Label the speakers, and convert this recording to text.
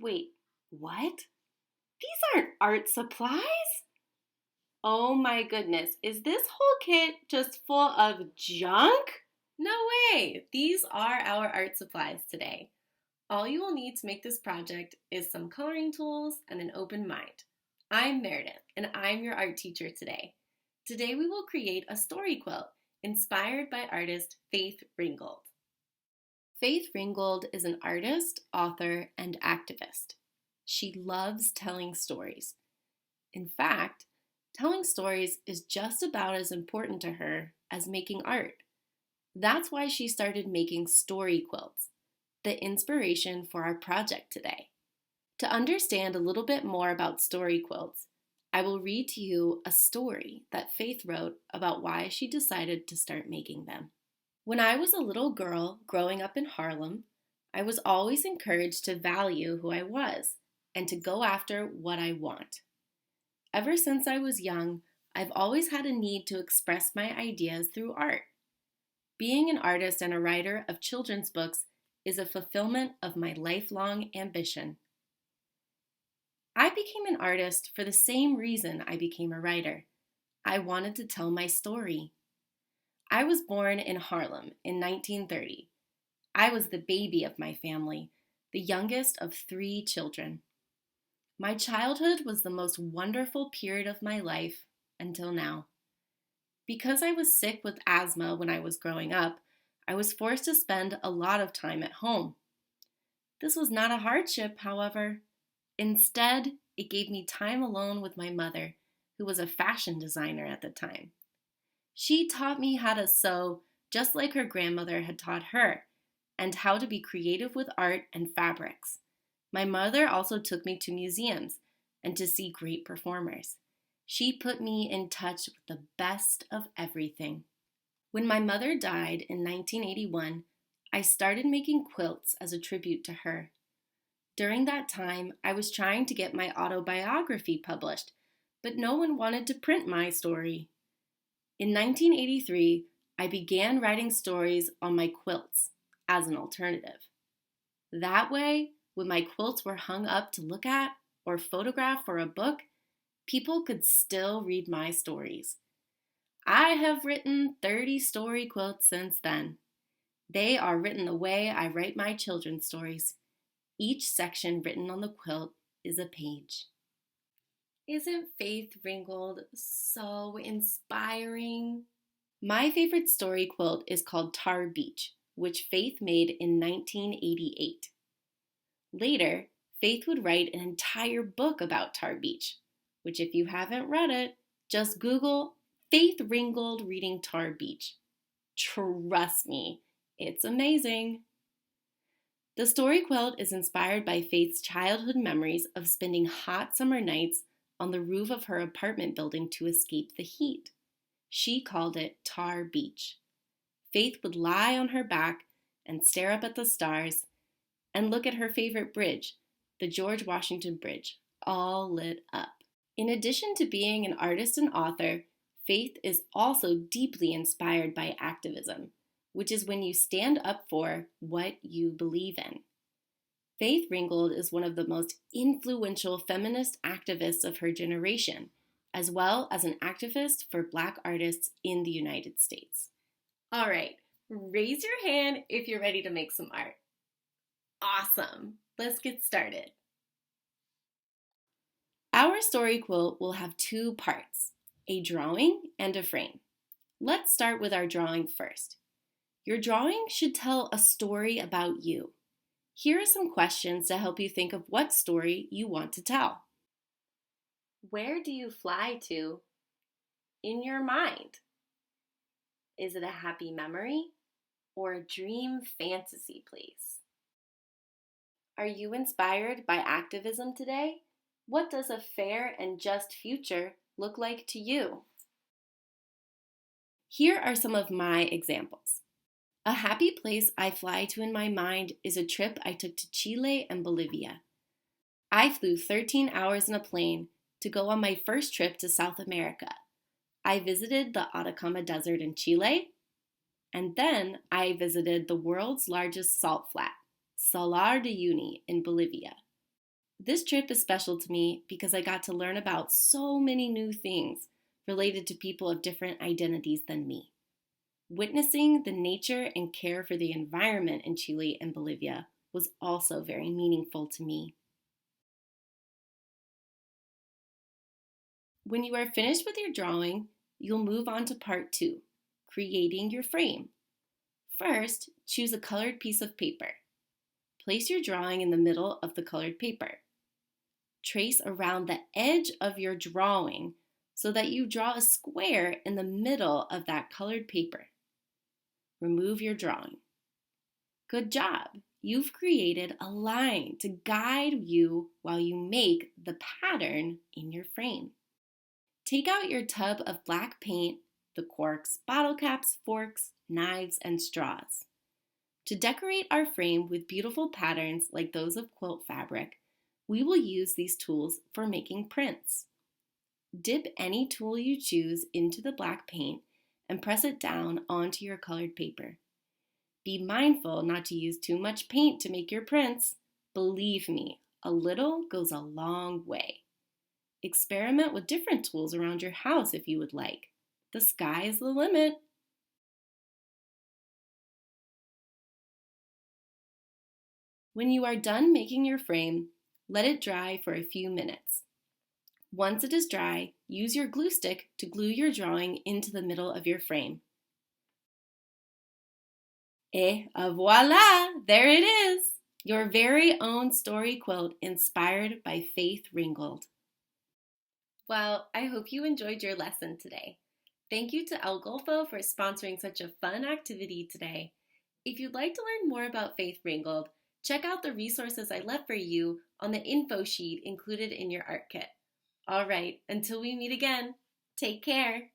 Speaker 1: Wait, what? These aren't art supplies? Oh my goodness, is this whole kit just full of junk?
Speaker 2: No way! These are our art supplies today. All you will need to make this project is some coloring tools and an open mind. I'm Meredith, and I'm your art teacher today. Today we will create a story quilt inspired by artist Faith Ringgold. Faith Ringgold is an artist, author, and activist. She loves telling stories. In fact, telling stories is just about as important to her as making art. That's why she started making story quilts, the inspiration for our project today. To understand a little bit more about story quilts, I will read to you a story that Faith wrote about why she decided to start making them. When I was a little girl growing up in Harlem, I was always encouraged to value who I was and to go after what I want. Ever since I was young, I've always had a need to express my ideas through art. Being an artist and a writer of children's books is a fulfillment of my lifelong ambition. I became an artist for the same reason I became a writer. I wanted to tell my story. I was born in Harlem in 1930. I was the baby of my family, the youngest of 3 children. My childhood was the most wonderful period of my life until now. Because I was sick with asthma when I was growing up, I was forced to spend a lot of time at home. This was not a hardship, however. Instead, it gave me time alone with my mother, who was a fashion designer at the time. She taught me how to sew just like her grandmother had taught her, and how to be creative with art and fabrics. My mother also took me to museums and to see great performers. She put me in touch with the best of everything. When my mother died in 1981, I started making quilts as a tribute to her. During that time, I was trying to get my autobiography published, but no one wanted to print my story. In 1983, I began writing stories on my quilts as an alternative. That way, when my quilts were hung up to look at or photograph for a book, people could still read my stories. I have written 30 story quilts since then. They are written the way I write my children's stories. Each section written on the quilt is a page. Isn't Faith Ringgold so inspiring? My favorite story quilt is called Tar Beach, which Faith made in 1988. Later, Faith would write an entire book about Tar Beach, which if you haven't read it, just Google Faith Ringgold reading Tar Beach. Trust me, it's amazing. The story quilt is inspired by Faith's childhood memories of spending hot summer nights on the roof of her apartment building to escape the heat. She called it Tar Beach. Faith would lie on her back and stare up at the stars and look at her favorite bridge, the George Washington Bridge, all lit up. In addition to being an artist and author, Faith is also deeply inspired by activism, which is when you stand up for what you believe in. Faith Ringgold is one of the most influential feminist activists of her generation, as well as an activist for Black artists in the United States. All right, raise your hand if you're ready to make some art. Awesome! Let's get started. Our story quilt will have 2 parts, a drawing and a frame. Let's start with our drawing first. Your drawing should tell a story about you. Here are some questions to help you think of what story you want to tell. Where do you fly to in your mind? Is it a happy memory or a dream fantasy place? Are you inspired by activism today? What does a fair and just future look like to you? Here are some of my examples. A happy place I fly to in my mind is a trip I took to Chile and Bolivia. I flew 13 hours in a plane to go on my first trip to South America. I visited the Atacama Desert in Chile, and then I visited the world's largest salt flat, Salar de Uyuni in Bolivia.
Speaker 1: This trip is special to me because I got to learn about so many new things related to people of different identities than me. Witnessing the nature and care for the environment in Chile and Bolivia was also very meaningful to me. When you are finished with your drawing, you'll move on to part 2, creating your frame. First, choose a colored piece of paper. Place your drawing in the middle of the colored paper. Trace around the edge of your drawing so that you draw a square in the middle of that colored paper. Remove your drawing. Good job! You've created a line to guide you while you make the pattern in your frame. Take out your tub of black paint, the corks, bottle caps, forks, knives, and straws. To decorate our frame with beautiful patterns like those of quilt fabric, we will use these tools for making prints. Dip any tool you choose into the black paint and press it down onto your colored paper. Be mindful not to use too much paint to make your prints. Believe me, a little goes a long way. Experiment with different tools around your house if you would like. The sky is the limit. When you are done making your frame, let it dry for a few minutes. Once it is dry, use your glue stick to glue your drawing into the middle of your frame. Et voila! There it is! Your very own story quilt inspired by Faith Ringgold.
Speaker 2: Well, I hope you enjoyed your lesson today. Thank you to El Golfo for sponsoring such a fun activity today. If you'd like to learn more about Faith Ringgold, check out the resources I left for you on the info sheet included in your art kit. All right, until we meet again, take care.